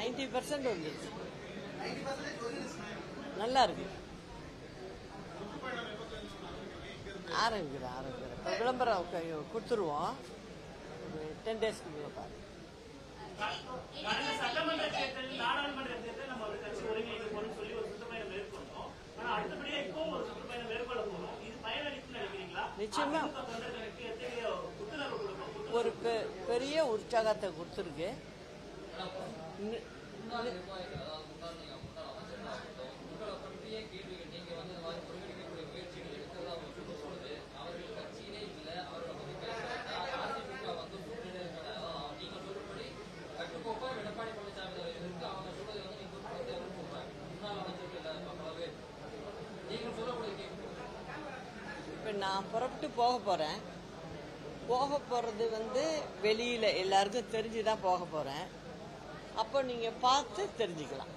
90% வந்துருச்சு. நல்லா இருக்கு. ஆரம்பிக்கிறேன். இப்போ விளம்பரம் கொடுத்துருவோம். 10 டேஸ்க்கு பாரு. சட்டமன்ற தேர்தல், நாடாளுமன்ற தேர்தல் நம்ம ஒரு கட்சி ஒருங்கிணைக்க போறோம்னு சொல்லி ஒரு சுற்றுப்பயணம் மேற்கொண்டோம். ஆனா அடுத்தபடியா இப்பவும் ஒரு சுற்றுப்பயணம் மேற்கொள்ள போறோம். இது பயனளிக்கும் நினைக்கிறீங்களா? நிச்சயமா ஒரு பெரிய உற்சாகத்தை கொடுத்துருக்கு. இப்போ நான் புறப்பட்டு போக போறது வெளியில எல்லாருக்கும் தெரிஞ்சுதான் போக போறேன். அப்போ நீங்க பார்த்து தெரிஞ்சுக்கலாம்.